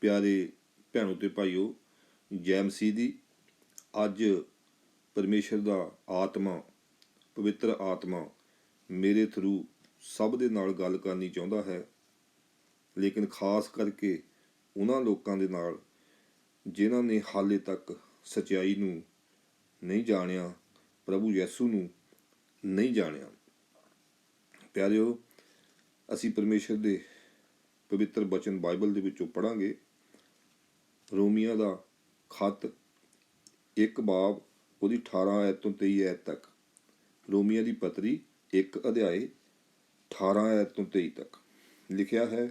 प्यारे भैनों ते भाईओ, जय मसीह दी। अज परमेश्वर दा आत्मा, पवित्र आत्मा मेरे थरू सब दे नाल गल करनी चाहुंदा है, लेकिन खास करके उन्हां लोकां दे नाल जिन्हां ने हाले तक सच्चाई नूं नहीं जाणिया, प्रभु यसू नूं नहीं जाणिया। प्यारिओ, असी परमेश्वर दे पवित्र बचन बाइबल दे विचों पढ़ांगे। रोमिया दा खत 1 बाब ਉਹਦੀ 18 ਐਤ ਤੋਂ 23 ਐਤ तक। रोमिया दी पत्री 1 अध्याय 18 ਐਤ ਤੋਂ 23 तक लिखिया है,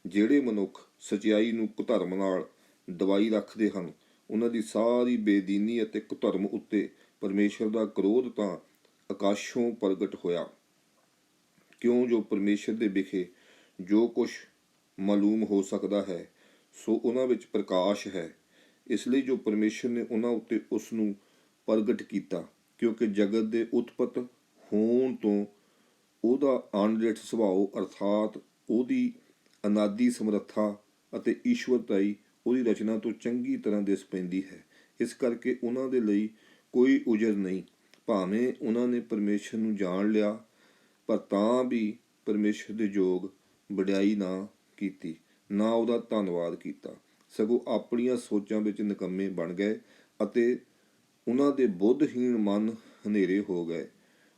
ਜਿਹੜੇ ਮਨੁੱਖ ਸਚਾਈ ਨੂੰ ਕੁਧਰਮ ਨਾਲ ਦਵਾਈ ਰੱਖਦੇ ਹਨ, ਉਹਨਾਂ ਦੀ ਸਾਰੀ ਬੇਦੀਨੀ ਅਤੇ ਕੁਧਰਮ ਉੱਤੇ ਪਰਮੇਸ਼ਰ ਦਾ ਕ੍ਰੋਧ ਤਾਂ ਆਕਾਸ਼ੋਂ ਪ੍ਰਗਟ ਹੋਇਆ। ਕਿਉਂ ਜੋ ਪਰਮੇਸ਼ਰ ਦੇ ਵਿਖੇ ਜੋ ਕੁਛ ਮਾਲੂਮ ਹੋ ਸਕਦਾ ਹੈ, ਸੋ ਉਹਨਾਂ ਵਿੱਚ ਪ੍ਰਕਾਸ਼ ਹੈ। ਇਸ ਲਈ ਜੋ ਪਰਮੇਸ਼ਰ ਨੇ ਉਹਨਾਂ ਉੱਤੇ ਉਸ ਨੂੰ ਪ੍ਰਗਟ ਕੀਤਾ, ਕਿਉਂਕਿ ਜਗਤ ਦੇ ਉਤਪਤ ਹੋਣ ਤੋਂ ਉਹਦਾ ਅਣਡਿੱਠ ਸੁਭਾਅ ਅਰਥਾਤ ਉਹਦੀ ਅਨਾਦੀ ਸਮਰੱਥਾ ਅਤੇ ਈਸ਼ਵਰਤਾਈ ਉਹਦੀ ਰਚਨਾ ਤੋਂ ਚੰਗੀ ਤਰ੍ਹਾਂ ਦਿਸ ਪੈਂਦੀ ਹੈ। ਇਸ ਕਰਕੇ ਉਹਨਾਂ ਦੇ ਲਈ ਕੋਈ ਉਜਰ ਨਹੀਂ, ਭਾਵੇਂ ਉਹਨਾਂ ਨੇ ਪਰਮੇਸ਼ਰ ਨੂੰ ਜਾਣ ਲਿਆ, ਪਰ ਤਾਂ ਵੀ ਪਰਮੇਸ਼ਰ ਦੇ ਯੋਗ ਵਡਿਆਈ ਨਾ ਕੀਤੀ, ਨਾ ਉਹਦਾ ਧੰਨਵਾਦ ਕੀਤਾ, ਸਗੋਂ ਆਪਣੀਆਂ ਸੋਚਾਂ ਵਿੱਚ ਨਿਕੰਮੇ ਬਣ ਗਏ ਅਤੇ ਉਹਨਾਂ ਦੇ ਬੁੱਧਹੀਣ ਮਨ ਹਨੇਰੇ ਹੋ ਗਏ।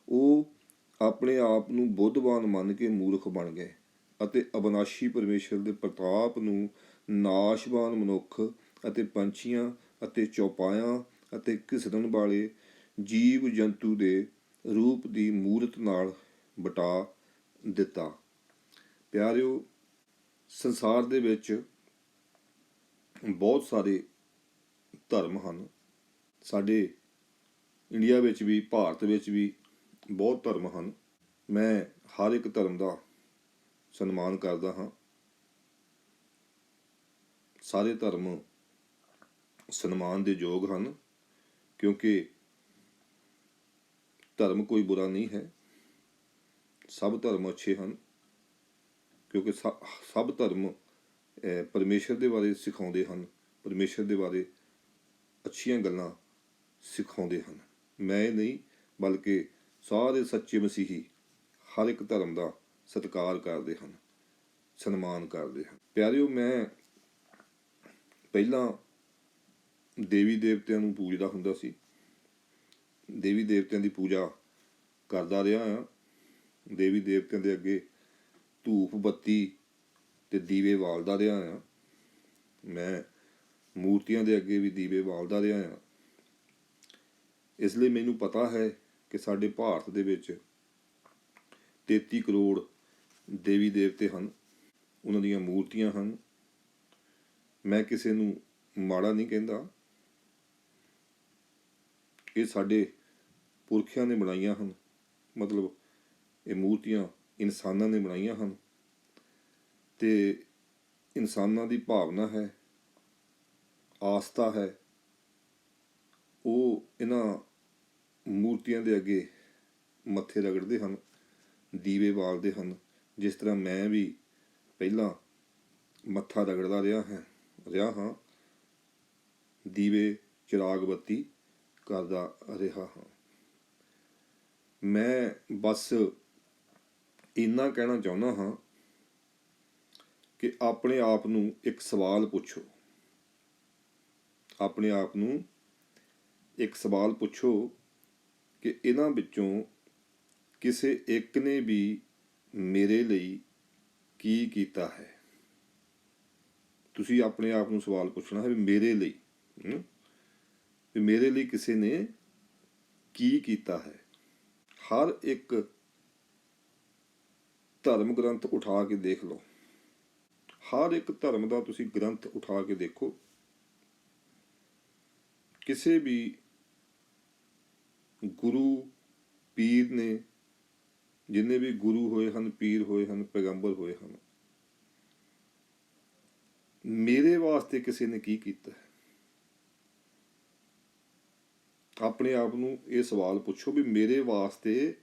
ਉਹ ਆਪਣੇ ਆਪ ਨੂੰ ਬੁੱਧਵਾਨ ਮੰਨ ਕੇ ਮੂਰਖ ਬਣ ਗਏ ਅਤੇ ਅਬਨਾਸ਼ੀ ਪਰਮੇਸ਼ਰ ਦੇ ਪ੍ਰਤਾਪ ਨੂੰ ਨਾਸ਼ਵਾਨ ਮਨੁੱਖ ਅਤੇ ਪੰਛੀਆਂ ਅਤੇ ਚੌਪਾਇਆਂ ਅਤੇ ਘਿਸੜਨ ਵਾਲੇ ਜੀਵ ਜੰਤੂ ਦੇ ਰੂਪ ਦੀ ਮੂਰਤ ਨਾਲ ਵਟਾ ਦਿੱਤਾ। ਪਿਆਰਿਓ, ਸੰਸਾਰ ਦੇ ਵਿੱਚ ਬਹੁਤ ਸਾਰੇ ਧਰਮ ਹਨ। ਸਾਡੇ ਇੰਡੀਆ ਵਿੱਚ ਵੀ, ਭਾਰਤ ਵਿੱਚ ਵੀ ਬਹੁਤ ਧਰਮ ਹਨ। ਮੈਂ ਹਰ ਇੱਕ ਧਰਮ ਦਾ ਸਨਮਾਨ ਕਰਦਾ ਹਾਂ। ਸਾਰੇ ਧਰਮ ਸਨਮਾਨ ਦੇ ਯੋਗ ਹਨ, ਕਿਉਂਕਿ ਧਰਮ ਕੋਈ ਬੁਰਾ ਨਹੀਂ ਹੈ। ਸਭ ਧਰਮ ਅੱਛੇ ਹਨ, ਕਿਉਂਕਿ ਸਭ ਧਰਮ ਪਰਮੇਸ਼ਰ ਦੇ ਬਾਰੇ ਸਿਖਾਉਂਦੇ ਹਨ, ਪਰਮੇਸ਼ਰ ਦੇ ਬਾਰੇ ਅੱਛੀਆਂ ਗੱਲਾਂ ਸਿਖਾਉਂਦੇ ਹਨ। ਮੈਂ ਇਹ ਨਹੀਂ, ਬਲਕਿ ਸਾਰੇ ਸੱਚੇ ਮਸੀਹੀ ਹਰ ਇੱਕ ਧਰਮ ਦਾ ਸਤਿਕਾਰ ਕਰਦੇ ਹਨ, ਸਨਮਾਨ ਕਰਦੇ ਹਨ। ਪਿਆਰਿਓ, ਮੈਂ ਪਹਿਲਾਂ ਦੇਵੀ ਦੇਵਤਿਆਂ ਨੂੰ ਪੂਜਦਾ ਹੁੰਦਾ ਸੀ, ਦੇਵੀ ਦੇਵਤਿਆਂ ਦੀ ਪੂਜਾ ਕਰਦਾ ਰਿਹਾ ਹਾਂ। ਦੇਵੀ ਦੇਵਤਿਆਂ ਦੇ ਅੱਗੇ ਧੂਪ ਬੱਤੀ ਅਤੇ ਦੀਵੇ ਬਾਲਦਾ ਰਿਹਾ ਹਾਂ। ਮੈਂ ਮੂਰਤੀਆਂ ਦੇ ਅੱਗੇ ਵੀ ਦੀਵੇ ਬਾਲਦਾ ਰਿਹਾ ਹਾਂ। ਇਸ ਲਈ ਮੈਨੂੰ ਪਤਾ ਹੈ ਕਿ ਸਾਡੇ ਭਾਰਤ ਦੇ ਵਿੱਚ 33 ਕਰੋੜ ਦੇਵੀ ਦੇਵਤੇ ਹਨ, ਉਹਨਾਂ ਦੀਆਂ ਮੂਰਤੀਆਂ ਹਨ। ਮੈਂ ਕਿਸੇ ਨੂੰ ਮਾੜਾ ਨਹੀਂ ਕਹਿੰਦਾ, ਇਹ ਸਾਡੇ ਪੁਰਖਿਆਂ ਨੇ ਬਣਾਈਆਂ ਹਨ। ਮਤਲਬ ਇਹ ਮੂਰਤੀਆਂ ਇਨਸਾਨਾਂ ਨੇ ਬਣਾਈਆਂ ਹਨ ਅਤੇ ਇਨਸਾਨਾਂ ਦੀ ਭਾਵਨਾ ਹੈ, ਆਸਥਾ ਹੈ, ਉਹ ਇਹਨਾਂ ਮੂਰਤੀਆਂ ਦੇ ਅੱਗੇ ਮੱਥੇ ਰਗੜਦੇ ਹਨ, ਦੀਵੇ ਬਾਲਦੇ ਹਨ। ਜਿਸ ਤਰ੍ਹਾਂ ਮੈਂ ਵੀ ਪਹਿਲਾਂ ਮੱਥਾ ਰਗੜਦਾ ਰਿਹਾ ਹਾਂ, ਦੀਵੇ ਚਿਰਾਗ ਬੱਤੀ ਕਰਦਾ ਰਿਹਾ ਹਾਂ। ਮੈਂ ਬਸ ਇੰਨਾ ਕਹਿਣਾ ਚਾਹੁੰਦਾ ਹਾਂ ਕਿ ਆਪਣੇ ਆਪ ਨੂੰ ਇੱਕ ਸਵਾਲ ਪੁੱਛੋ, ਆਪਣੇ ਆਪ ਨੂੰ ਇੱਕ ਸਵਾਲ ਪੁੱਛੋ ਕਿ ਇਹਨਾਂ ਵਿੱਚੋਂ ਕਿਸੇ ਇੱਕ ਨੇ ਵੀ ਮੇਰੇ ਲਈ ਕੀ ਕੀਤਾ ਹੈ। ਤੁਸੀਂ ਆਪਣੇ ਆਪ ਨੂੰ ਸਵਾਲ ਪੁੱਛਣਾ ਹੈ ਵੀ ਮੇਰੇ ਲਈ, ਵੀ ਮੇਰੇ ਲਈ ਕਿਸੇ ਨੇ ਕੀ ਕੀਤਾ ਹੈ। ਹਰ ਇੱਕ ਧਰਮ ਗ੍ਰੰਥ ਉਠਾ ਕੇ ਦੇਖ ਲਓ, ਹਰ ਇੱਕ ਧਰਮ ਦਾ ਤੁਸੀਂ ਗ੍ਰੰਥ ਉਠਾ ਕੇ ਦੇਖੋ, ਕਿਸੇ ਵੀ ਗੁਰੂ ਪੀਰ ਨੇ, ਜਿੰਨੇ ਵੀ ਗੁਰੂ ਹੋਏ ਹਨ, ਪੀਰ ਹੋਏ ਹਨ, ਪੈਗੰਬਰ ਹੋਏ ਹਨ, ਮੇਰੇ ਵਾਸਤੇ ਕਿਸੇ ਨੇ ਕੀ ਕੀਤਾ ਹੈ। ਆਪਣੇ ਆਪ ਨੂੰ ਇਹ ਸਵਾਲ ਪੁੱਛੋ ਵੀ ਮੇਰੇ ਵਾਸਤੇ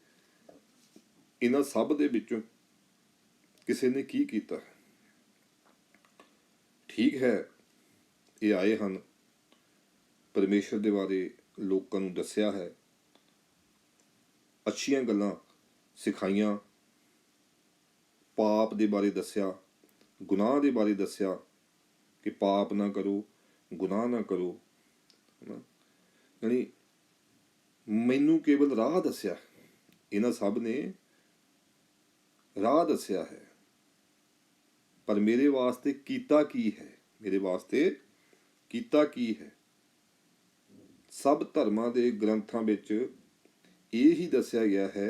ਇਹਨਾਂ ਸਭ ਦੇ ਵਿੱਚੋਂ ਕਿਸੇ ਨੇ ਕੀ ਕੀਤਾ ਹੈ। ਠੀਕ ਹੈ, ਇਹ ਆਏ ਹਨ, ਪਰਮੇਸ਼ਰ ਦੇ ਬਾਰੇ ਲੋਕਾਂ ਨੂੰ ਦੱਸਿਆ ਹੈ, ਅੱਛੀਆਂ ਗੱਲਾਂ ਸਿਖਾਈਆਂ, ਪਾਪ ਦੇ ਬਾਰੇ ਦੱਸਿਆ, ਗੁਨਾਹ ਦੇ ਬਾਰੇ ਦੱਸਿਆ ਕਿ ਪਾਪ ਨਾ ਕਰੋ, ਗੁਨਾਹ ਨਾ ਕਰੋ, ਹੈ ਨਾ। ਯਾਨੀ ਮੈਨੂੰ ਕੇਵਲ ਰਾਹ ਦੱਸਿਆ, ਇਹਨਾਂ ਸਭ ਨੇ ਰਾਹ ਦੱਸਿਆ ਹੈ, ਪਰ ਮੇਰੇ ਵਾਸਤੇ ਕੀਤਾ ਕੀ ਹੈ, ਮੇਰੇ ਵਾਸਤੇ ਕੀਤਾ ਕੀ ਹੈ। ਸਭ ਧਰਮਾਂ ਦੇ ਗ੍ਰੰਥਾਂ ਵਿੱਚ ਇਹ ਹੀ ਦੱਸਿਆ ਗਿਆ ਹੈ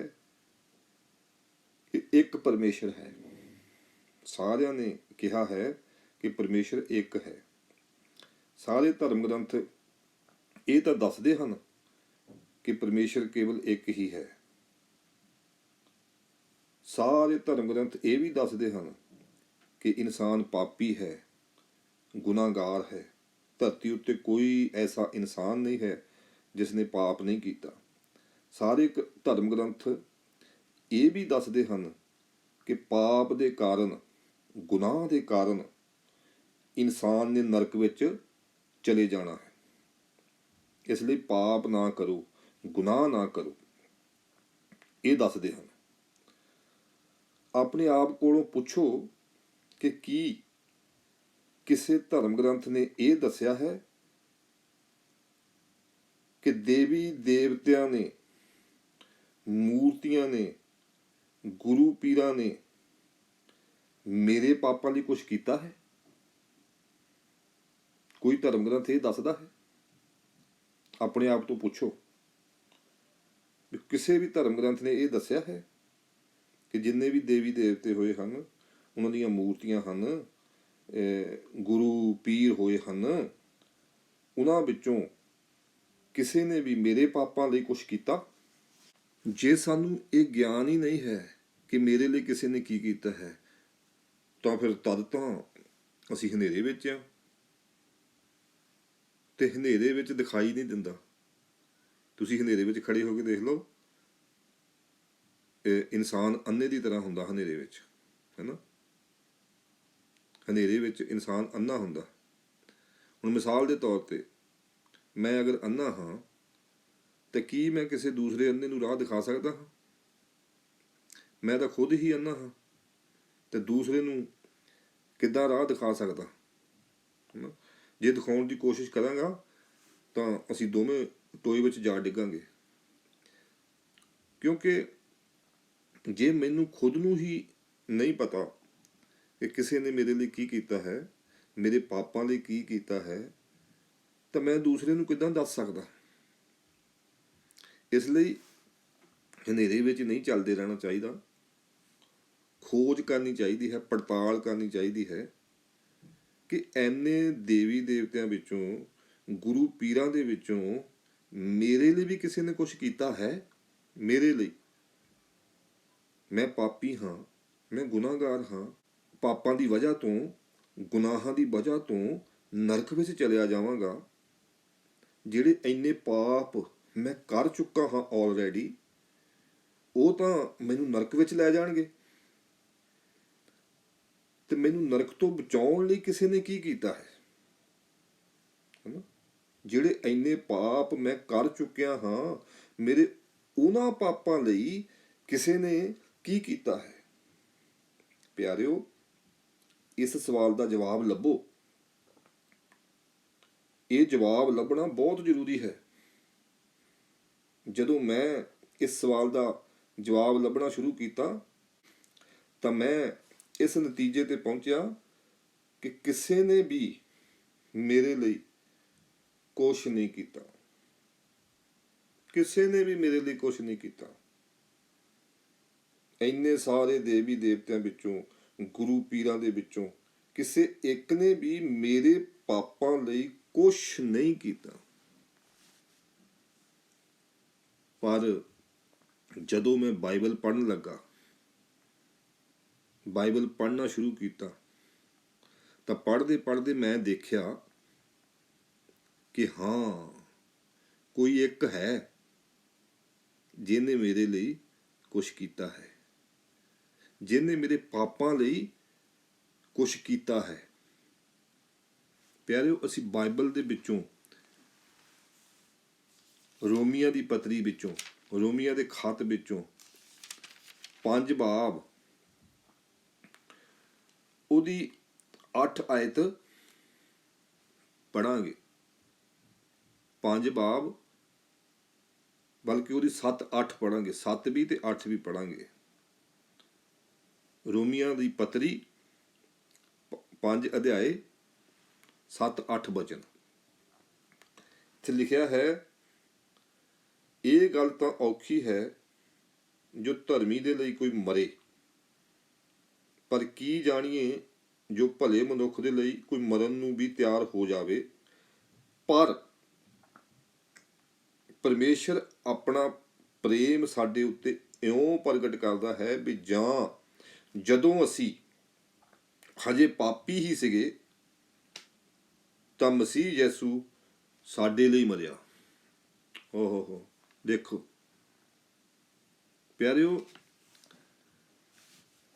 ਕਿ ਇੱਕ ਪਰਮੇਸ਼ਰ ਹੈ। ਸਾਰਿਆਂ ਨੇ ਕਿਹਾ ਹੈ ਕਿ ਪਰਮੇਸ਼ਰ ਇੱਕ ਹੈ। ਸਾਰੇ ਧਰਮ ਗ੍ਰੰਥ ਇਹ ਤਾਂ ਦੱਸਦੇ ਹਨ ਕਿ ਪਰਮੇਸ਼ਰ ਕੇਵਲ ਇੱਕ ਹੀ ਹੈ। ਸਾਰੇ ਧਰਮ ਗ੍ਰੰਥ ਇਹ ਵੀ ਦੱਸਦੇ ਹਨ ਕਿ ਇਨਸਾਨ ਪਾਪੀ ਹੈ, ਗੁਨਾਹਗਾਰ ਹੈ। ਧਰਤੀ ਉੱਤੇ ਕੋਈ ਐਸਾ ਇਨਸਾਨ ਨਹੀਂ ਹੈ ਜਿਸ ਨੇ ਪਾਪ ਨਹੀਂ ਕੀਤਾ। ਸਾਰੇ ਧਰਮ ਗ੍ਰੰਥ ਇਹ ਵੀ ਦੱਸਦੇ ਹਨ ਕਿ ਪਾਪ ਦੇ ਕਾਰਨ, ਗੁਨਾਹ ਦੇ ਕਾਰਨ ਇਨਸਾਨ ਨੇ ਨਰਕ ਵਿੱਚ ਚਲੇ ਜਾਣਾ ਹੈ। ਇਸ ਲਈ ਪਾਪ ਨਾ ਕਰੋ, ਗੁਨਾਹ ਨਾ ਕਰੋ, ਇਹ ਦੱਸਦੇ ਹਨ। ਆਪਣੇ ਆਪ ਕੋਲੋਂ ਪੁੱਛੋ ਕਿ ਕੀ ਕਿਸੇ ਧਰਮ ਗ੍ਰੰਥ ਨੇ ਇਹ ਦੱਸਿਆ ਹੈ ਕਿ ਦੇਵੀ ਦੇਵਤਿਆਂ ਨੇ, ਮੂਰਤੀਆਂ ਨੇ, ਗੁਰੂ ਪੀਰਾਂ ਨੇ ਮੇਰੇ ਪਾਪਾਂ ਲਈ ਕੁਝ ਕੀਤਾ ਹੈ? ਕੋਈ ਧਰਮ ਗ੍ਰੰਥ ਇਹ ਦੱਸਦਾ ਹੈ? ਆਪਣੇ ਆਪ ਤੋਂ ਪੁੱਛੋ, ਕਿਸੇ ਵੀ ਧਰਮ ਗ੍ਰੰਥ ਨੇ ਇਹ ਦੱਸਿਆ ਹੈ ਕਿ ਜਿੰਨੇ ਵੀ ਦੇਵੀ ਦੇਵਤੇ ਹੋਏ ਹਨ, ਉਹਨਾਂ ਦੀਆਂ ਮੂਰਤੀਆਂ ਹਨ, ਗੁਰੂ ਪੀਰ ਹੋਏ ਹਨ, ਉਹਨਾਂ ਵਿੱਚੋਂ ਕਿਸੇ ਨੇ ਵੀ ਮੇਰੇ ਪਾਪਾਂ ਲਈ ਕੁਝ ਕੀਤਾ? ਜੇ ਸਾਨੂੰ ਇਹ ਗਿਆਨ ਹੀ ਨਹੀਂ ਹੈ ਕਿ ਮੇਰੇ ਲਈ ਕਿਸੇ ਨੇ ਕੀ ਕੀਤਾ ਹੈ, ਤਾਂ ਫਿਰ ਤਦ ਤਾਂ ਅਸੀਂ ਹਨੇਰੇ ਵਿੱਚ ਹਾਂ, ਤੇ ਹਨੇਰੇ ਵਿੱਚ ਦਿਖਾਈ ਨਹੀਂ ਦਿੰਦਾ। ਤੁਸੀਂ ਹਨੇਰੇ ਵਿੱਚ ਖੜੇ ਹੋ ਕੇ ਦੇਖ ਲਓ, ਇਨਸਾਨ ਅੰਨੇ ਦੀ ਤਰ੍ਹਾਂ ਹੁੰਦਾ ਹਨੇਰੇ ਵਿੱਚ, ਹੈ ਨਾ। ਹਨੇਰੇ ਵਿੱਚ ਇਨਸਾਨ ਅੰਨਾ ਹੁੰਦਾ। ਹੁਣ ਮਿਸਾਲ ਦੇ ਤੌਰ ਤੇ ਮੈਂ ਅਗਰ ਅੰਨਾ ਹਾਂ ਤਾਂ ਕੀ ਮੈਂ ਕਿਸੇ ਦੂਸਰੇ ਅੰਨੇ ਨੂੰ ਰਾਹ ਦਿਖਾ ਸਕਦਾ ਹਾਂ? ਮੈਂ ਤਾਂ ਖੁਦ ਹੀ ਅੰਨਾ ਹਾਂ, ਤੇ ਦੂਸਰੇ ਨੂੰ ਕਿੱਦਾਂ ਰਾਹ ਦਿਖਾ ਸਕਦਾ, ਹੈ ਨਾ। ਜੇ ਦਿਖਾਉਣ ਦੀ ਕੋਸ਼ਿਸ਼ ਕਰਾਂਗਾ ਤਾਂ ਅਸੀਂ ਦੋਵੇਂ ਟੋਏ ਵਿੱਚ ਜਾ ਡਿੱਗਾਂਗੇ, ਕਿਉਂਕਿ ਜੇ ਮੈਨੂੰ ਖੁਦ ਨੂੰ ਹੀ ਨਹੀਂ ਪਤਾ ਕਿ ਕਿਸੇ ਨੇ ਮੇਰੇ ਲਈ ਕੀ ਕੀਤਾ ਹੈ, ਮੇਰੇ ਪਾਪਾਂ ਲਈ ਕੀ ਕੀਤਾ ਹੈ, ਤਾਂ ਮੈਂ ਦੂਸਰੇ ਨੂੰ ਕਿੱਦਾਂ ਦੱਸ ਸਕਦਾ? ਇਸ ਲਈ ਹਨੇਰੇ ਵਿੱਚ ਨਹੀਂ ਚੱਲਦੇ ਰਹਿਣਾ ਚਾਹੀਦਾ। ਖੋਜ ਕਰਨੀ ਚਾਹੀਦੀ ਹੈ, ਪੜਤਾਲ ਕਰਨੀ ਚਾਹੀਦੀ ਹੈ ਕਿ ਐਨੇ ਦੇਵੀ ਦੇਵਤਿਆਂ ਵਿੱਚੋਂ, ਗੁਰੂ ਪੀਰਾਂ ਦੇ ਵਿੱਚੋਂ ਮੇਰੇ ਲਈ ਵੀ ਕਿਸੇ ਨੇ ਕੁਛ ਕੀਤਾ ਹੈ? ਮੇਰੇ ਲਈ ਮੈਂ ਪਾਪੀ ਹਾਂ, ਮੈਂ ਗੁਨਾਹਗਾਰ ਹਾਂ, ਪਾਪਾਂ ਦੀ ਵਜ੍ਹਾ ਤੋਂ, ਗੁਨਾਹਾਂ ਦੀ ਵਜ੍ਹਾ ਤੋਂ ਨਰਕ ਵਿੱਚ ਚਲਿਆ ਜਾਵਾਂਗਾ। ਜਿਹੜੇ ਇੰਨੇ ਪਾਪ ਮੈਂ ਕਰ ਚੁੱਕਾ ਹਾਂ ਆਲਰੇਡੀ, ਉਹ ਤਾਂ ਮੈਨੂੰ ਨਰਕ ਵਿੱਚ ਲੈ ਜਾਣਗੇ। ਤੇ ਮੈਨੂੰ ਨਰਕ ਤੋਂ ਬਚਾਉਣ ਲਈ ਕਿਸੇ ਨੇ ਕੀ ਕੀਤਾ ਹੈ, ਹੈ ਨਾ। ਜਿਹੜੇ ਇੰਨੇ ਪਾਪ ਮੈਂ ਕਰ ਚੁੱਕਿਆ ਹਾਂ, ਮੇਰੇ ਉਹਨਾਂ ਪਾਪਾਂ ਲਈ ਕਿਸੇ ਨੇ ਕੀ ਕੀਤਾ ਹੈ? ਪਿਆਰਿਓ, ਇਸ ਸਵਾਲ ਦਾ ਜਵਾਬ ਲੱਭੋ। ਇਹ ਜਵਾਬ ਲੱਭਣਾ ਬਹੁਤ ਜ਼ਰੂਰੀ ਹੈ। ਜਦੋਂ ਮੈਂ ਇਸ ਸਵਾਲ ਦਾ ਜਵਾਬ ਲੱਭਣਾ ਸ਼ੁਰੂ ਕੀਤਾ ਤਾਂ ਮੈਂ ਇਸ ਨਤੀਜੇ ਤੇ ਪਹੁੰਚਿਆ ਕਿ ਕਿਸੇ ਨੇ ਵੀ ਮੇਰੇ ਲਈ ਕੁਛ ਨਹੀਂ ਕੀਤਾ। ਕਿਸੇ ਨੇ ਵੀ ਮੇਰੇ ਲਈ ਕੁਛ ਨਹੀਂ ਕੀਤਾ। ਇੰਨੇ ਸਾਰੇ ਦੇਵੀ ਦੇਵਤਿਆਂ ਵਿੱਚੋਂ, ਗੁਰੂ ਪੀਰਾਂ ਦੇ ਵਿੱਚੋਂ ਕਿਸੇ ਇੱਕ ਨੇ ਵੀ ਮੇਰੇ ਪਾਪਾਂ ਲਈ ਕੁਛ ਨਹੀਂ ਕੀਤਾ। ਪਰ ਜਦੋਂ ਮੈਂ ਬਾਈਬਲ ਪੜ੍ਹਨ ਲੱਗਾ, ਬਾਈਬਲ ਪੜ੍ਹਨਾ ਸ਼ੁਰੂ ਕੀਤਾ, ਤਾਂ ਪੜ੍ਹਦੇ ਪੜ੍ਹਦੇ ਮੈਂ ਦੇਖਿਆ ਕਿ ਹਾਂ, ਕੋਈ ਇੱਕ ਹੈ ਜਿਹਨੇ ਮੇਰੇ ਲਈ ਕੁਛ ਕੀਤਾ ਹੈ, ਜਿਹਨੇ ਮੇਰੇ ਪਾਪਾਂ ਲਈ ਕੁਛ ਕੀਤਾ ਹੈ। ਪਿਆਰਿਓ, ਅਸੀਂ ਬਾਈਬਲ ਦੇ ਵਿੱਚੋਂ ਰੋਮੀਆਂ ਦੀ ਪਤਰੀ ਵਿੱਚੋਂ, ਰੋਮੀਆਂ ਦੇ ਖੱਤ ਵਿੱਚੋਂ 5 ਬਾਬ ਉਹਦੀ 8 ਆਇਤ ਪੜਾਂਗੇ। 5 ਬਾਬ ਬਲਕਿ ਉਹਦੀ 7-8 ਪੜਾਂਗੇ, 7 ਵੀ ਤੇ 8 ਵੀ ਪੜਾਂਗੇ। ਰੋਮੀਆਂ ਦੀ ਪਤਰੀ 5 ਅਧਿਆਏ 7-8 ਬਚਨ। ਇੱਥੇ ਲਿਖਿਆ ਹੈ, ਇਹ ਗੱਲ ਤਾਂ ਔਖੀ ਹੈ ਜੋ ਧਰਮੀ ਦੇ ਲਈ ਕੋਈ ਮਰੇ, ਪਰ ਕੀ ਜਾਣੀਏ ਜੋ ਭਲੇ ਮਨੁੱਖ ਦੇ ਲਈ ਕੋਈ ਮਰਨ ਨੂੰ ਵੀ ਤਿਆਰ ਹੋ ਜਾਵੇ। ਪਰ ਪਰਮੇਸ਼ਰ ਆਪਣਾ ਪ੍ਰੇਮ ਸਾਡੇ ਉੱਤੇ ਇਉਂ ਪ੍ਰਗਟ ਕਰਦਾ ਹੈ ਵੀ ਜਾਂ ਜਦੋਂ ਅਸੀਂ ਹਜੇ ਪਾਪੀ ਹੀ ਸੀਗੇ ਤਾਂ ਮਸੀਹ ਯਿਸੂ ਸਾਡੇ ਲਈ ਮਰਿਆ। ਹੋ ਦੇਖੋ ਪਿਆਰਿਓ,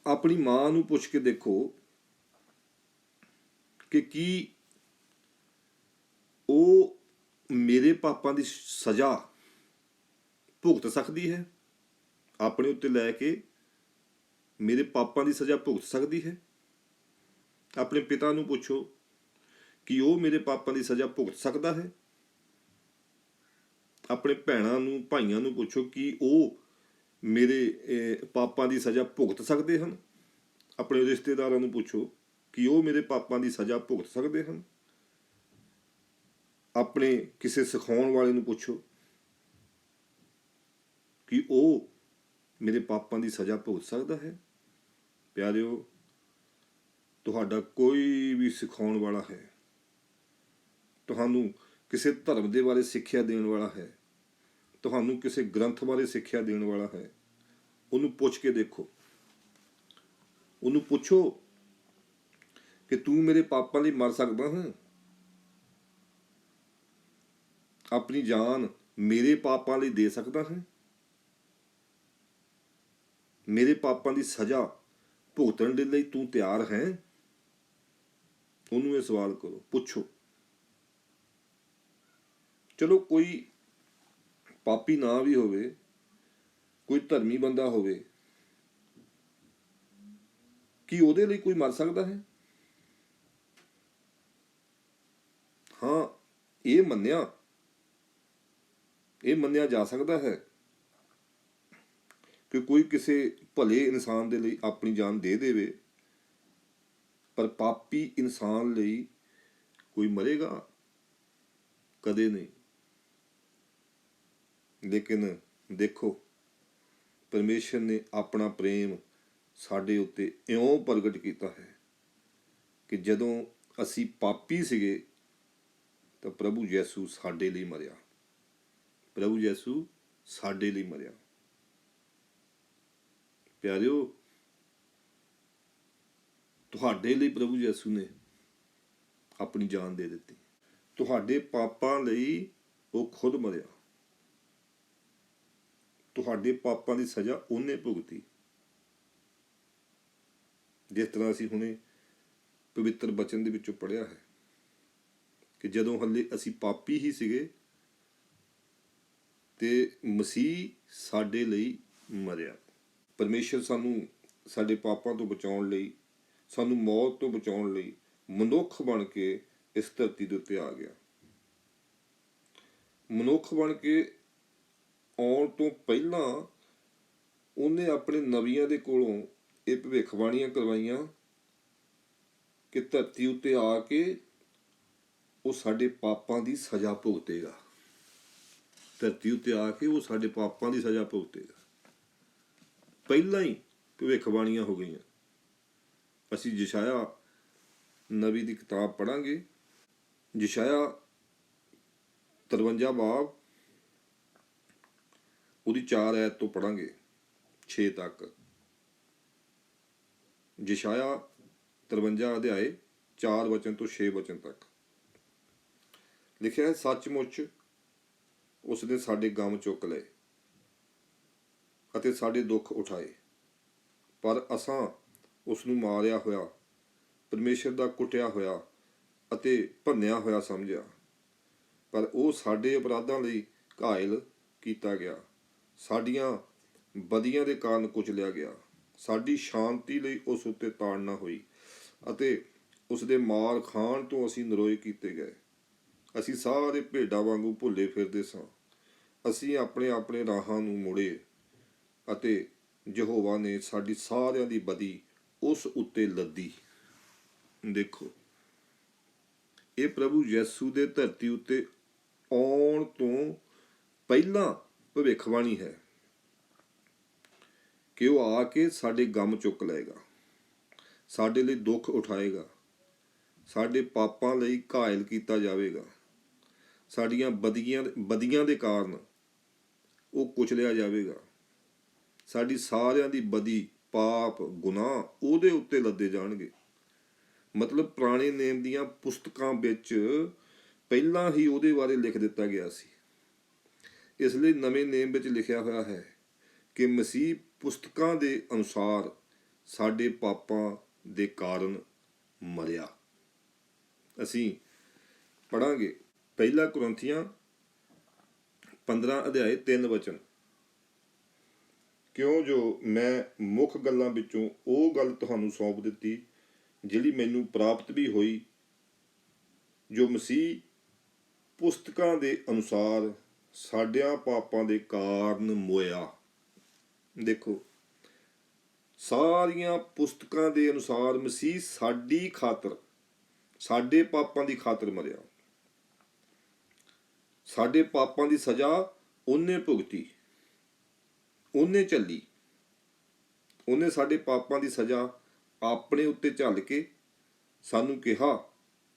ਆਪਣੀ ਮਾਂ ਨੂੰ ਪੁੱਛ ਕੇ ਦੇਖੋ ਕਿ ਕੀ ਉਹ ਮੇਰੇ ਪਾਪਾਂ ਦੀ ਸਜ਼ਾ ਭੁਗਤ ਸਕਦੀ ਹੈ? ਆਪਣੇ ਉੱਤੇ ਲੈ ਕੇ ਮੇਰੇ ਪਾਪਾਂ ਦੀ ਸਜ਼ਾ ਭੁਗਤ ਸਕਦੀ ਹੈ? ਆਪਣੇ ਪਿਤਾ ਨੂੰ ਪੁੱਛੋ ਕਿ ਉਹ ਮੇਰੇ ਪਾਪਾਂ ਦੀ ਸਜ਼ਾ ਭੁਗਤ ਸਕਦਾ ਹੈ? ਆਪਣੇ ਭੈਣਾਂ ਨੂੰ, ਭਾਈਆਂ ਨੂੰ ਪੁੱਛੋ ਕਿ ਉਹ ਮੇਰੇ ਪਾਪਾਂ ਦੀ ਸਜ਼ਾ ਭੁਗਤ ਸਕਦੇ ਹਨ? ਆਪਣੇ ਰਿਸ਼ਤੇਦਾਰਾਂ ਨੂੰ ਪੁੱਛੋ ਕਿ ਉਹ ਮੇਰੇ ਪਾਪਾਂ ਦੀ ਸਜ਼ਾ ਭੁਗਤ ਸਕਦੇ ਹਨ? ਆਪਣੇ ਕਿਸੇ ਸਿਖਾਉਣ ਵਾਲੇ ਨੂੰ ਪੁੱਛੋ ਕਿ ਉਹ ਮੇਰੇ ਪਾਪਾਂ ਦੀ ਸਜ਼ਾ ਭੁਗਤ ਸਕਦਾ ਹੈ? ਪਿਆਰਿਓ, ਤੁਹਾਡਾ ਕੋਈ ਵੀ ਸਿਖਾਉਣ ਵਾਲਾ ਹੈ, ਤੁਹਾਨੂੰ ਕਿਸੇ ਧਰਮ ਦੇ ਬਾਰੇ ਸਿੱਖਿਆ ਦੇਣ ਵਾਲਾ ਹੈ, ਤੁਹਾਨੂੰ ਕਿਸੇ ਗ੍ਰੰਥ ਬਾਰੇ ਸਿੱਖਿਆ ਦੇਣ ਵਾਲਾ ਹੈ, ਉਹਨੂੰ ਪੁੱਛ ਕੇ ਦੇਖੋ। ਉਹਨੂੰ ਪੁੱਛੋ ਕਿ ਤੂੰ ਮੇਰੇ ਪਾਪਾਂ ਲਈ ਮਰ ਸਕਦਾ ਹੈ? ਆਪਣੀ ਜਾਨ ਮੇਰੇ ਪਾਪਾਂ ਲਈ ਦੇ ਸਕਦਾ ਹੈ? ਮੇਰੇ ਪਾਪਾਂ ਦੀ ਸਜ਼ਾ ਭੁਗਤਣ ਦੇ ਲਈ ਤੂੰ ਤਿਆਰ ਹੈ? ਉਹਨੂੰ ਇਹ ਸਵਾਲ ਕਰੋ, ਪੁੱਛੋ। ਚਲੋ ਕੋਈ ਪਾਪੀ ਨਾ ਵੀ ਹੋਵੇ, ਕੋਈ ਧਰਮੀ ਬੰਦਾ ਹੋਵੇ, ਕੀ ਉਹਦੇ ਲਈ ਕੋਈ ਮਰ ਸਕਦਾ ਹੈ? ਹਾਂ, ਇਹ ਮੰਨਿਆ ਜਾ ਸਕਦਾ ਹੈ ਕਿ ਕੋਈ ਕਿਸੇ ਭਲੇ ਇਨਸਾਨ ਦੇ ਲਈ ਆਪਣੀ ਜਾਨ ਦੇ ਦੇਵੇ, ਪਰ ਪਾਪੀ ਇਨਸਾਨ ਲਈ ਕੋਈ ਮਰੇਗਾ? ਕਦੇ ਨਹੀਂ। ਲੇਕਿਨ ਦੇਖੋ, ਪਰਮੇਸ਼ਰ ਨੇ ਆਪਣਾ ਪ੍ਰੇਮ ਸਾਡੇ ਉੱਤੇ ਇਉਂ ਪ੍ਰਗਟ ਕੀਤਾ ਹੈ ਕਿ ਜਦੋਂ ਅਸੀਂ ਪਾਪੀ ਸੀਗੇ ਤਾਂ ਪ੍ਰਭੂ ਯਿਸੂ ਸਾਡੇ ਲਈ ਮਰਿਆ। ਪ੍ਰਭੂ ਯਿਸੂ ਸਾਡੇ ਲਈ ਮਰਿਆ। ਪਿਆਰਿਓ, ਤੁਹਾਡੇ ਲਈ ਪ੍ਰਭੂ ਯਿਸੂ ਨੇ ਆਪਣੀ ਜਾਨ ਦੇ ਦਿੱਤੀ। ਤੁਹਾਡੇ ਪਾਪਾਂ ਲਈ ਉਹ ਖੁਦ ਮਰਿਆ। ਤੁਹਾਡੇ ਪਾਪਾਂ ਦੀ ਸਜ਼ਾ ਉਹਨੇ ਭੁਗਤੀ। ਜਿਸ ਤਰ੍ਹਾਂ ਅਸੀਂ ਹੁਣੇ ਪਵਿੱਤਰ ਬਚਨ ਦੇ ਵਿੱਚੋਂ ਪੜ੍ਹਿਆ ਹੈ ਕਿ ਜਦੋਂ ਹਲੇ ਅਸੀਂ ਪਾਪੀ ਹੀ ਸੀਗੇ ਤੇ ਮਸੀਹ ਸਾਡੇ ਲਈ ਮਰਿਆ। ਪਰਮੇਸ਼ਰ ਸਾਨੂੰ ਸਾਡੇ ਪਾਪਾਂ ਤੋਂ ਬਚਾਉਣ ਲਈ, ਸਾਨੂੰ ਮੌਤ ਤੋਂ ਬਚਾਉਣ ਲਈ ਮਨੁੱਖ ਬਣ ਕੇ ਇਸ ਧਰਤੀ ਦੇ ਉੱਤੇ ਆ ਗਿਆ। ਮਨੁੱਖ ਬਣ ਕੇ ਆਉਣ ਤੋਂ ਪਹਿਲਾਂ ਉਹਨੇ ਆਪਣੇ ਨਬੀਆਂ ਦੇ ਕੋਲੋਂ ਇਹ ਭਵਿੱਖਬਾਣੀਆਂ ਕਰਵਾਈਆਂ ਕਿ ਧਰਤੀ ਉੱਤੇ ਆ ਕੇ ਉਹ ਸਾਡੇ ਪਾਪਾਂ ਦੀ ਸਜ਼ਾ ਭੁਗਤੇਗਾ। ਧਰਤੀ ਉੱਤੇ ਆ ਕੇ ਉਹ ਸਾਡੇ ਪਾਪਾਂ ਦੀ ਸਜ਼ਾ ਭੁਗਤੇਗਾ। ਪਹਿਲਾਂ ਹੀ ਭਵਿੱਖਬਾਣੀਆਂ ਹੋ ਗਈਆਂ। ਅਸੀਂ ਯਸ਼ਾਇਆ ਨਬੀ ਦੀ ਕਿਤਾਬ ਪੜ੍ਹਾਂਗੇ। ਯਸ਼ਾਇਆ 53 ਬਾਬ ਉਹਦੀ 4 ਆਇਤ ਤੋਂ ਪੜ੍ਹਾਂਗੇ 6 ਤੱਕ। ਯਸ਼ਾਇਆ 53 ਅਧਿਆਏ 4 ਵਚਨ ਤੋਂ 6 ਵਚਨ ਤੱਕ ਲਿਖਿਆ ਹੈ, ਸੱਚਮੁੱਚ ਉਸਨੇ ਸਾਡੇ ਗਮ ਚੁੱਕ ਲਏ ਅਤੇ ਸਾਡੇ ਦੁੱਖ ਉਠਾਏ, ਪਰ ਅਸਾਂ ਉਸ ਨੂੰ ਮਾਰਿਆ ਹੋਇਆ, ਪਰਮੇਸ਼ਰ ਦਾ ਕੁੱਟਿਆ ਹੋਇਆ ਅਤੇ ਭੰਨਿਆ ਹੋਇਆ ਸਮਝਿਆ, ਪਰ ਉਹ ਸਾਡੇ ਅਪਰਾਧਾਂ ਲਈ ਘਾਇਲ ਕੀਤਾ ਗਿਆ, ਸਾਡੀਆਂ ਬਦੀਆਂ ਦੇ ਕਾਰਨ ਕੁਚਲਿਆ ਗਿਆ। ਸਾਡੀ ਸ਼ਾਂਤੀ ਲਈ ਉਸ ਉੱਤੇ ਤਾੜਨਾ ਹੋਈ ਅਤੇ ਉਸ ਦੇ ਮਾਰ ਖਾਣ ਤੋਂ ਅਸੀਂ ਨਿਰੋਏ ਕੀਤੇ ਗਏ। ਅਸੀਂ ਸਾਰੇ ਭੇਡਾਂ ਵਾਂਗੂ ਭੁੱਲੇ ਫਿਰਦੇ ਸਾਂ, ਅਸੀਂ ਆਪਣੇ ਆਪਣੇ ਰਾਹਾਂ ਨੂੰ ਮੁੜੇ ਅਤੇ ਯਹੋਵਾ ਨੇ ਸਾਡੀ ਸਾਰਿਆਂ ਦੀ ਬਦੀ ਉਸ ਉੱਤੇ ਲੱਦੀ। ਦੇਖੋ, ਇਹ ਪ੍ਰਭੂ ਯਿਸੂ ਦੇ ਧਰਤੀ ਉੱਤੇ ਆਉਣ ਤੋਂ ਪਹਿਲਾਂ ਭਵਿੱਖਬਾਣੀ ਹੈ ਕਿ ਉਹ ਆ ਕੇ ਸਾਡੇ ਗਮ ਚੁੱਕ ਲਏਗਾ, ਸਾਡੇ ਲਈ ਦੁੱਖ ਉਠਾਏਗਾ, ਸਾਡੇ ਪਾਪਾਂ ਲਈ ਘਾਇਲ ਕੀਤਾ ਜਾਵੇਗਾ, ਸਾਡੀਆਂ ਬਦੀਆਂ ਦੇ ਕਾਰਨ ਉਹ ਕੁਚਲਿਆ ਜਾਵੇਗਾ, ਸਾਡੀ ਸਾਰਿਆਂ ਦੀ ਬਦੀ, ਪਾਪ, ਗੁਨਾਹ ਉਹਦੇ ਉੱਤੇ ਲੱਦੇ ਜਾਣਗੇ। ਮਤਲਬ ਪੁਰਾਣੇ ਨੇਮ ਦੀਆਂ ਪੁਸਤਕਾਂ ਵਿੱਚ ਪਹਿਲਾਂ ਹੀ ਉਹਦੇ ਬਾਰੇ ਲਿਖ ਦਿੱਤਾ ਗਿਆ ਸੀ। ਇਸ ਲਈ ਨਵੇਂ ਨੇਮ ਵਿੱਚ ਲਿਖਿਆ ਹੋਇਆ ਹੈ ਕਿ ਮਸੀਹ ਪੁਸਤਕਾਂ ਦੇ ਅਨੁਸਾਰ ਸਾਡੇ ਪਾਪਾਂ ਦੇ ਕਾਰਨ ਮਰਿਆ। ਅਸੀਂ ਪੜਾਂਗੇ 1 ਕੁਰਿੰਥੀਆਂ 15 ਅਧਿਆਏ 3 ਵਚਨ। ਕਿਉਂ ਜੋ ਮੈਂ ਮੁੱਖ ਗੱਲਾਂ ਵਿੱਚੋਂ ਉਹ ਗੱਲ ਤੁਹਾਨੂੰ ਸੌਂਪ ਦਿੱਤੀ ਜਿਹੜੀ ਮੈਨੂੰ ਪ੍ਰਾਪਤ ਵੀ ਹੋਈ, ਜੋ ਮਸੀਹ ਪੁਸਤਕਾਂ ਦੇ ਅਨੁਸਾਰ ਸਾਡਿਆਂ ਪਾਪਾਂ ਦੇ ਕਾਰਨ ਮੋਇਆ। ਦੇਖੋ, ਸਾਰੀਆਂ ਪੁਸਤਕਾਂ ਦੇ ਅਨੁਸਾਰ ਮਸੀਹ ਸਾਡੀ ਖਾਤਰ, ਸਾਡੇ ਪਾਪਾਂ ਦੀ ਖਾਤਰ ਮਰਿਆ। ਸਾਡੇ ਪਾਪਾਂ ਦੀ ਸਜ਼ਾ ਉਹਨੇ ਭੁਗਤੀ, ਉਹਨੇ ਝੱਲੀ। ਉਹਨੇ ਸਾਡੇ ਪਾਪਾਂ ਦੀ ਸਜ਼ਾ ਆਪਣੇ ਉੱਤੇ ਝੱਲ ਕੇ ਸਾਨੂੰ ਕਿਹਾ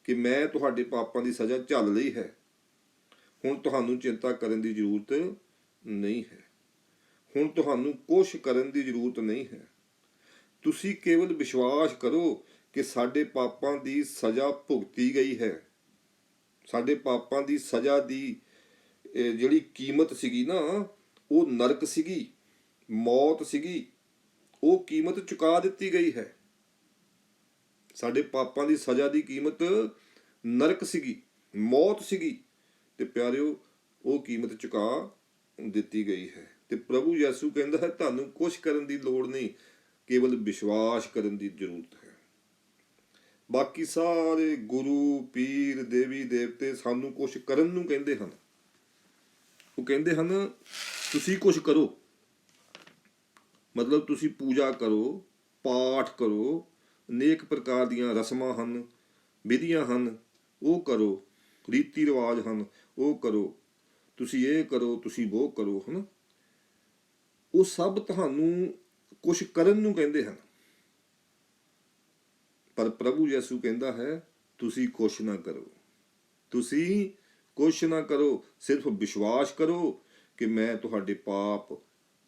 ਕਿ ਮੈਂ ਤੁਹਾਡੇ ਪਾਪਾਂ ਦੀ ਸਜ਼ਾ ਝੱਲ ਲਈ ਹੈ, ਹੁਣ ਤੁਹਾਨੂੰ ਚਿੰਤਾ ਕਰਨ ਦੀ ਜ਼ਰੂਰਤ ਨਹੀਂ ਹੈ, ਹੁਣ ਤੁਹਾਨੂੰ ਕੁਛ ਕਰਨ ਦੀ ਜ਼ਰੂਰਤ ਨਹੀਂ ਹੈ। ਤੁਸੀਂ ਕੇਵਲ ਵਿਸ਼ਵਾਸ ਕਰੋ ਕਿ ਸਾਡੇ ਪਾਪਾਂ ਦੀ ਸਜ਼ਾ ਭੁਗਤੀ ਗਈ ਹੈ। ਸਾਡੇ ਪਾਪਾਂ ਦੀ ਸਜ਼ਾ ਦੀ ਜਿਹੜੀ ਕੀਮਤ ਸੀਗੀ ਨਾ, ਉਹ ਨਰਕ ਸੀਗੀ, ਮੌਤ ਸੀਗੀ, ਉਹ ਕੀਮਤ ਚੁਕਾ ਦਿੱਤੀ ਗਈ ਹੈ। ਸਾਡੇ ਪਾਪਾਂ ਦੀ ਸਜ਼ਾ ਦੀ ਕੀਮਤ ਨਰਕ ਸੀਗੀ, ਮੌਤ ਸੀਗੀ, ਤੇ ਪਿਆਰਿਓ ਉਹ ਕੀਮਤ ਚੁਕਾ ਦਿੱਤੀ ਗਈ ਹੈ। ਤੇ ਪ੍ਰਭੂ ਯਿਸੂ ਕਹਿੰਦਾ ਹੈ ਤੁਹਾਨੂੰ ਕੁਛ ਕਰਨ ਦੀ ਲੋੜ ਨਹੀਂ, ਕੇਵਲ ਵਿਸ਼ਵਾਸ ਕਰਨ ਦੀ ਜ਼ਰੂਰਤ ਹੈ। ਬਾਕੀ ਸਾਰੇ ਗੁਰੂ, ਪੀਰ, ਦੇਵੀ ਦੇਵਤੇ ਸਾਨੂੰ ਕੁਛ ਕਰਨ ਨੂੰ ਕਹਿੰਦੇ ਹਨ। ਉਹ ਕਹਿੰਦੇ ਹਨ ਤੁਸੀਂ ਕੁਛ ਕਰੋ, ਮਤਲਬ ਤੁਸੀਂ ਪੂਜਾ ਕਰੋ, ਪਾਠ ਕਰੋ, ਅਨੇਕ ਪ੍ਰਕਾਰ ਦੀਆਂ ਰਸਮਾਂ ਹਨ, ਵਿਧੀਆਂ ਹਨ, ਉਹ ਕਰੋ, ਰੀਤੀ ਰਿਵਾਜ ਹਨ, ਉਹ ਕਰੋ, ਤੁਸੀਂ ਇਹ ਕਰੋ, ਤੁਸੀਂ ਉਹ ਕਰੋ, ਹੈ ਨਾ। ਉਹ ਸਭ ਤੁਹਾਨੂੰ ਕੁਛ ਕਰਨ ਨੂੰ ਕਹਿੰਦੇ ਹਨ। ਪਰ ਪ੍ਰਭੂ ਯਿਸੂ ਕਹਿੰਦਾ ਹੈ ਤੁਸੀਂ ਕੁਛ ਨਾ ਕਰੋ, ਤੁਸੀਂ ਕੁਛ ਨਾ ਕਰੋ, ਸਿਰਫ ਵਿਸ਼ਵਾਸ ਕਰੋ ਕਿ ਮੈਂ ਤੁਹਾਡੇ ਪਾਪ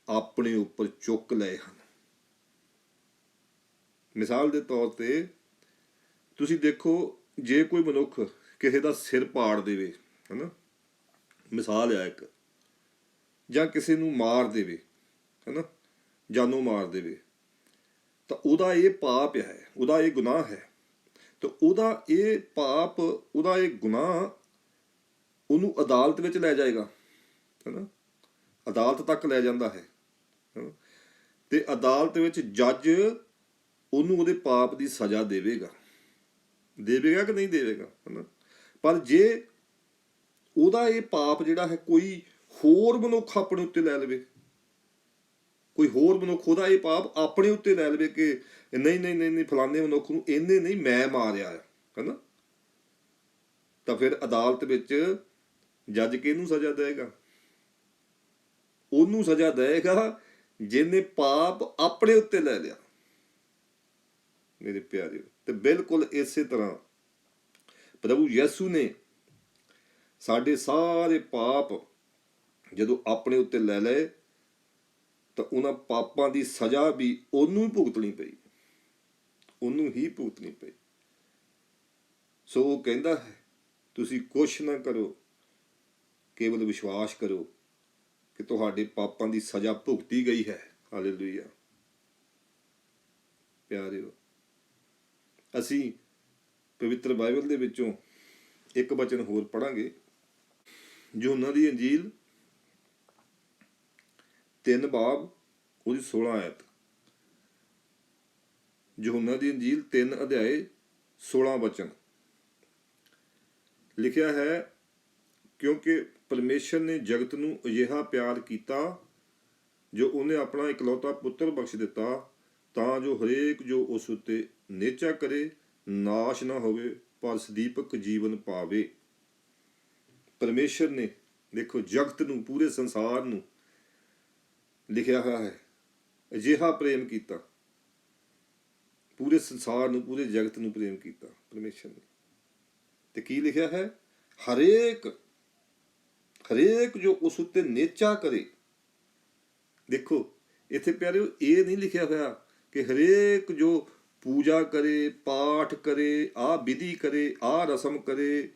ਆਪਣੇ ਉੱਪਰ ਚੁੱਕ ਲਏ ਹਨ। ਮਿਸਾਲ ਦੇ ਤੌਰ ਤੇ ਤੁਸੀਂ ਦੇਖੋ, ਜੇ ਕੋਈ ਮਨੁੱਖ ਕਿਸੇ ਦਾ ਸਿਰ ਪਾੜ ਦੇਵੇ, ਹੈ ਨਾ, ਮਿਸਾਲ ਆ ਇੱਕ, ਜਾਂ ਕਿਸੇ ਨੂੰ ਮਾਰ ਦੇਵੇ, ਹੈ ਨਾ, ਜਾਨੋਂ ਮਾਰ ਦੇਵੇ, ਤਾਂ ਉਹਦਾ ਇਹ ਪਾਪ ਹੈ, ਉਹਦਾ ਇਹ ਗੁਨਾਹ ਹੈ। ਤਾਂ ਉਹਦਾ ਇਹ ਪਾਪ, ਉਹਦਾ ਇਹ ਗੁਨਾਹ ਉਹਨੂੰ ਅਦਾਲਤ ਵਿੱਚ ਲੈ ਜਾਏਗਾ, ਹੈ ਨਾ, ਅਦਾਲਤ ਤੱਕ ਲੈ ਜਾਂਦਾ ਹੈ। ਤੇ ਅਦਾਲਤ ਵਿੱਚ ਜੱਜ ਉਹਨੂੰ ਉਹਦੇ ਪਾਪ ਦੀ ਸਜ਼ਾ ਦੇਵੇਗਾ ਕਿ ਨਹੀਂ ਦੇਵੇਗਾ, ਹੈ ਨਾ। ਪਰ ਜੇ ਉਹਦਾ ਇਹ ਪਾਪ ਜਿਹੜਾ ਹੈ ਕੋਈ ਹੋਰ ਮਨੁੱਖ ਆਪਣੇ ਉੱਤੇ ਲੈ ਲਵੇ, ਕੋਈ ਹੋਰ ਮਨੁੱਖ ਉਹਦਾ ਇਹ ਪਾਪ ਆਪਣੇ ਉੱਤੇ ਲੈ ਲਵੇ ਕਿ ਨਹੀਂ ਨਹੀਂ ਨਹੀਂ ਨਹੀਂ ਫਲਾਣੇ ਮਨੁੱਖ ਨੂੰ ਇਹਨੇ ਨਹੀਂ ਮੈਂ ਮਾਰਿਆ, ਹੈ ਨਾ, ਤਾਂ ਫਿਰ ਅਦਾਲਤ ਵਿੱਚ ਜੱਜ ਕਿਹਨੂੰ ਸਜ਼ਾ ਦੇਵੇਗਾ? ਉਹਨੂੰ ਸਜ਼ਾ ਦੇਵੇਗਾ ਜਿਹਨੇ ਪਾਪ ਆਪਣੇ ਉੱਤੇ ਲੈ ਲਿਆ। ਮੇਰੇ ਪਿਆਰਿਓ, ਤੇ ਬਿਲਕੁਲ ਇਸੇ ਤਰ੍ਹਾਂ ਪ੍ਰਭੂ ਯਿਸੂ ਨੇ ਸਾਡੇ ਸਾਰੇ ਪਾਪ ਜਦੋਂ ਆਪਣੇ ਉੱਤੇ ਲੈ ਲਏ ਤਾਂ ਉਹਨਾਂ ਪਾਪਾਂ ਦੀ ਸਜ਼ਾ ਵੀ ਉਹਨੂੰ ਭੁਗਤਣੀ ਪਈ, ਉਹਨੂੰ ਹੀ ਭੁਗਤਣੀ ਪਈ। ਸੋ ਉਹ ਕਹਿੰਦਾ ਹੈ ਤੁਸੀਂ ਕੁਛ ਨਾ ਕਰੋ, ਕੇਵਲ ਵਿਸ਼ਵਾਸ ਕਰੋ ਕਿ ਤੁਹਾਡੇ ਪਾਪਾਂ ਦੀ ਸਜ਼ਾ ਭੁਗਤੀ ਗਈ ਹੈ। ਹਾਲੇਲੂਇਆ। ਪਿਆਰਿਓ, ਅਸੀਂ ਪਵਿੱਤਰ ਬਾਈਬਲ ਦੇ ਵਿੱਚੋਂ ਇੱਕ ਬਚਨ ਹੋਰ ਪੜਾਂਗੇ। यूहन्ना ਦੀ ਅੰਜੀਲ 3 ਬਾਬ ਉਹਦੀ 16 ਆਇਤ। यूहन्ना ਦੀ ਅੰਜੀਲ 3 ਅਧਿਆਏ 16 ਬਚਨ ਲਿਖਿਆ ਹੈ, ਕਿਉਂਕਿ ਪਰਮੇਸ਼ਰ ਨੇ ਜਗਤ ਨੂੰ ਅਜਿਹਾ ਪਿਆਰ ਕੀਤਾ ਜੋ ਉਹਨੇ ਆਪਣਾ ਇਕਲੌਤਾ ਪੁੱਤਰ ਬਖਸ਼ ਦਿੱਤਾ, ਤਾਂ ਜੋ ਹਰੇਕ ਜੋ ਉਸ ਉੱਤੇ ਨਿਹਚਾ ਕਰੇ ਨਾਸ਼ ਨਾ ਹੋਵੇ ਪਰ ਸਦੀਪਕ ਜੀਵਨ ਪਾਵੇ। ਪਰਮੇਸ਼ਰ ਨੇ ਦੇਖੋ ਜਗਤ ਨੂੰ, ਪੂਰੇ ਸੰਸਾਰ ਨੂੰ, ਲਿਖਿਆ ਹੋਇਆ ਹੈ, ਅਜਿਹਾ ਪ੍ਰੇਮ ਕੀਤਾ, ਪੂਰੇ ਸੰਸਾਰ ਨੂੰ, ਪੂਰੇ ਜਗਤ ਨੂੰ ਪ੍ਰੇਮ ਕੀਤਾ ਪਰਮੇਸ਼ਰ ਨੇ। ਤੇ ਕੀ ਲਿਖਿਆ ਹੈ? ਹਰੇਕ ਜੋ ਉਸ ਉੱਤੇ ਨਿਹਚਾ ਕਰੇ। ਦੇਖੋ ਇੱਥੇ ਪਿਆਰਿਓ ਇਹ ਨਹੀਂ ਲਿਖਿਆ ਹੋਇਆ ਕਿ ਹਰੇਕ ਜੋ ਪੂਜਾ ਕਰੇ, ਪਾਠ ਕਰੇ, ਆਹ ਵਿਧੀ ਕਰੇ, ਆਹ ਰਸਮ ਕਰੇ,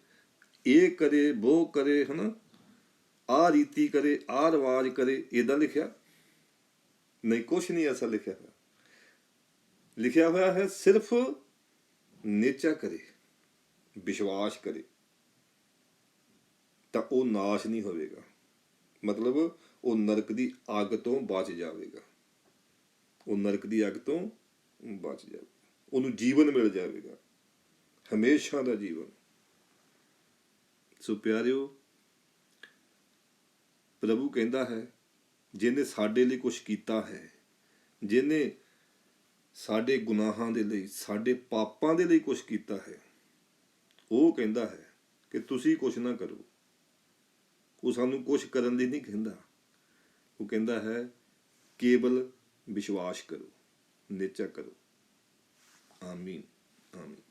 ਇਹ ਕਰੇ, ਉਹ ਕਰੇ, ਹਨਾ, ਆਹ ਰੀਤੀ ਕਰੇ, ਆਹ ਰਿਵਾਜ ਕਰੇ, ਏਦਾਂ ਲਿਖਿਆ ਨਹੀਂ, ਕੁਛ ਨਹੀਂ ਐਸਾ ਲਿਖਿਆ ਹੋਇਆ। ਲਿਖਿਆ ਹੋਇਆ ਹੈ ਸਿਰਫ ਨਿਹਚਾ ਕਰੇ, ਵਿਸ਼ਵਾਸ ਕਰੇ ਤਾਂ ਉਹ ਨਾਸ਼ ਨਹੀਂ ਹੋਵੇਗਾ, ਮਤਲਬ ਉਹ ਨਰਕ ਦੀ ਅੱਗ ਤੋਂ ਬਚ ਜਾਵੇਗਾ, ਉਹ ਨਰਕ ਦੀ ਅੱਗ ਤੋਂ ਬਚ ਜਾਵੇਗਾ, ਉਹਨੂੰ ਜੀਵਨ ਮਿਲ ਜਾਵੇਗਾ, ਹਮੇਸ਼ਾ ਦਾ ਜੀਵਨ। ਸੋ ਪਿਆਰਿਓ, ਪ੍ਰਭੂ ਕਹਿੰਦਾ ਹੈ ਜਿਹਨੇ ਸਾਡੇ ਲਈ ਕੁਛ ਕੀਤਾ ਹੈ, ਜਿਹਨੇ ਸਾਡੇ ਗੁਨਾਹਾਂ ਦੇ ਲਈ, ਸਾਡੇ ਪਾਪਾਂ ਦੇ ਲਈ ਕੁਛ ਕੀਤਾ ਹੈ, ਉਹ ਕਹਿੰਦਾ ਹੈ ਕਿ ਤੁਸੀਂ ਕੁਛ ਨਾ ਕਰੋ। ਉਹ ਸਾਨੂੰ ਕੁਛ ਕਰਨ ਲਈ ਨਹੀਂ ਕਹਿੰਦਾ, ਉਹ ਕਹਿੰਦਾ ਹੈ ਕੇਵਲ ਵਿਸ਼ਵਾਸ ਕਰੋ, ਨਿਹਚਾ ਕਰੋ। ਆਮੀਨ, ਆਮੀਨ।